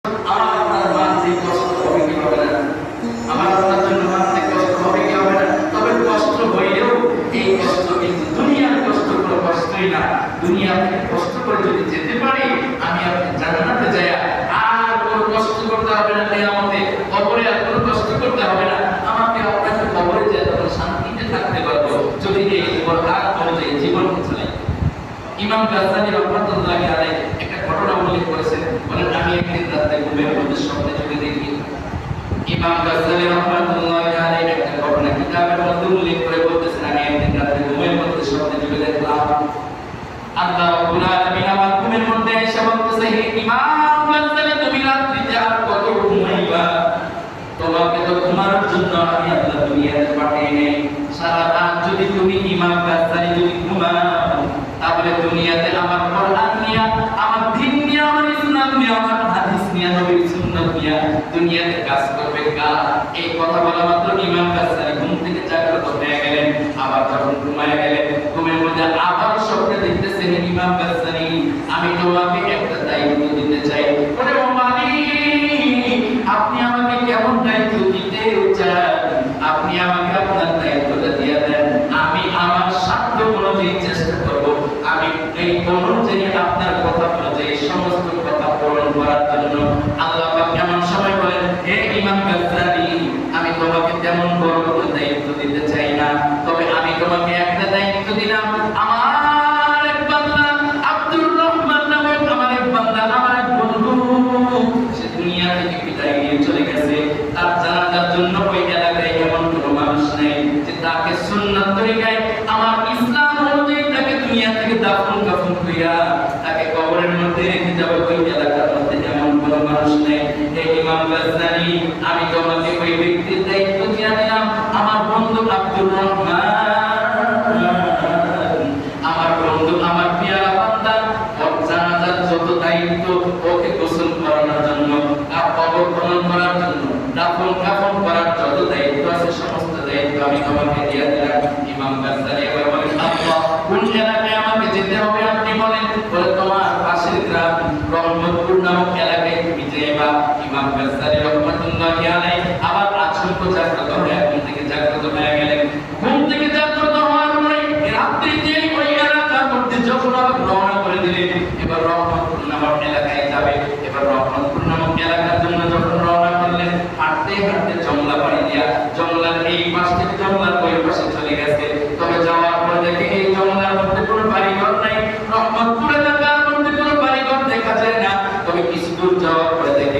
আমার আপনার মানসিক কষ্ট হবে কি হবে না? আমার আপনার জন্য মানসিক কষ্ট হবে কি হবে না? তবে কষ্ট হইলেও এই কষ্ট কিন্তু দুনিয়ার কষ্ট কোনো কষ্টই না। দুনিয়া থেকে কষ্ট করে যদি যেতে পারি, আমি আপনি জান্নাতে যাই, আর কোনো কষ্ট করতে হবে না। কিয়ামতে কবরে আর কোনো কষ্ট করতে হবে না। আমাকে আপনাকে কবরে যেয়ে তখন শান্তিতে থাকতে পারবো যদি এই কোরআন অনুযায়ী জীবন চালাই। ইমাম গাজ্জালী রাহমাতুল্লাহি আলাইহি একটা ঘটনা উল্লেখ করেছেন, বলেন আমি একদিন রাতে ঘুমের মধ্যে স্বপ্নে চোখে দেখি। ইমাম গাজ্জালী রাহমাতুল্লাহি আলাইহি একটা ঘটনা কিতাবের মধ্যে উল্লেখ করে বলতেছেন, আমি একদিন রাতে ঘুমের মধ্যে স্বপ্নে চোখে দেখলাম আল্লাহ রাব্বুল আলামিন আমার ঘুমের মধ্যে এসে বলতেছে, হে ইমাম গাজ্জালী, তুমি রাত্রিতে আর কত ঘুমাইবা? তোমাকে তো ঘুমানোর জন্য আমি আল্লাহ দুনিয়াতে পাঠিয়ে নেই। সারা রাত যদি তুমি ইমাম গাজ্জালী যদি ঘুমাও, তাহলে দুনিয়াতে আমার কোরআন নিয়ে, আমার দ্বীন নিয়ে, আমার ইসলাম নিয়ে, আমার হাদিস নিয়ে, নবীর সুন্নাত নিয়ে দুনিয়াতে কাজ করবে কারা? এই কথা বলা মাত্র ইমাম গাজ্জালী ঘুম থেকে জাগ্রত হয়ে গেলেন। আবার যখন ঘুমায় গেলেন, ঘুমের মধ্যে আবার স্বপ্নে দেখতেছেন, ইমাম গাজ্জালী, আমি তোমাকে একটা দায়িত্ব দিতে চাই। ওরে ও মালিক, আপনি আমাকে কেমন দায়িত্ব দিতে চান? আপনি আমাকে আপনার দায়িত্বটা দিয়ে দেন, আমি আমার সাধ্য অনুযায়ী চেষ্টা করব। আমি এই অনুযায়ী আপনার কথা অনুযায়ী সমস্ত কথা পূরণ করার জন্য। আল্লাহ পাক এমন সময় বলেন, হে ইমাম গাজ্জালী, আমি তোমাকে তেমন বড় কোনো দায়িত্ব দিতে চাই না, তবে আমি তোমাকে একটা দায়িত্ব দিলাম। আমার এক বান্দা আব্দুর রহমান নামক আমার এক বান্দা, আমার এক বন্ধু, সে দুনিয়া থেকে বিদায় নিয়ে চলে গেছে। তার জানাজার জন্য ওই এলাকায় এমন কোনো মানুষ নেই যে তাকে সুন্নাত তরিকায় আমার ইসলাম অনুযায়ী তাকে দুনিয়া থেকে দাফন কাফন কইরা তাকে কবরের মধ্যে রেখে যাবে। ওই এলাকার মধ্যে এমন কোনো মানুষ নেই। হে ইমাম গাজ্জালী, আমি তোমাকে ওই ব্যক্তির দায়িত্ব দিয়ে দিলাম। আমার বন্ধু আব্দুর রহমান, আমার বন্ধু, আমার পিয়ারা বান্দা, ওর জানাজার যত দায়িত্ব, ওকে গোসল করানোর জন্য, আর কবর খনন করার জন্য, দাফন কাফন করার যত দায়িত্ব আছে, সমস্ত দায়িত্ব আমি তোমাকে দিয়ে দিলাম। ইমাম গাজ্জালী এবার বলেন, আল্লাহ, কোন এলাকায় আমাকে যেতে হবে আপনি বলেন? বলে, তোমার পাশের গ্রাম রহমতপুর নামক এলাকায় তুমি যাইবা। ইমাম গাজ্জালী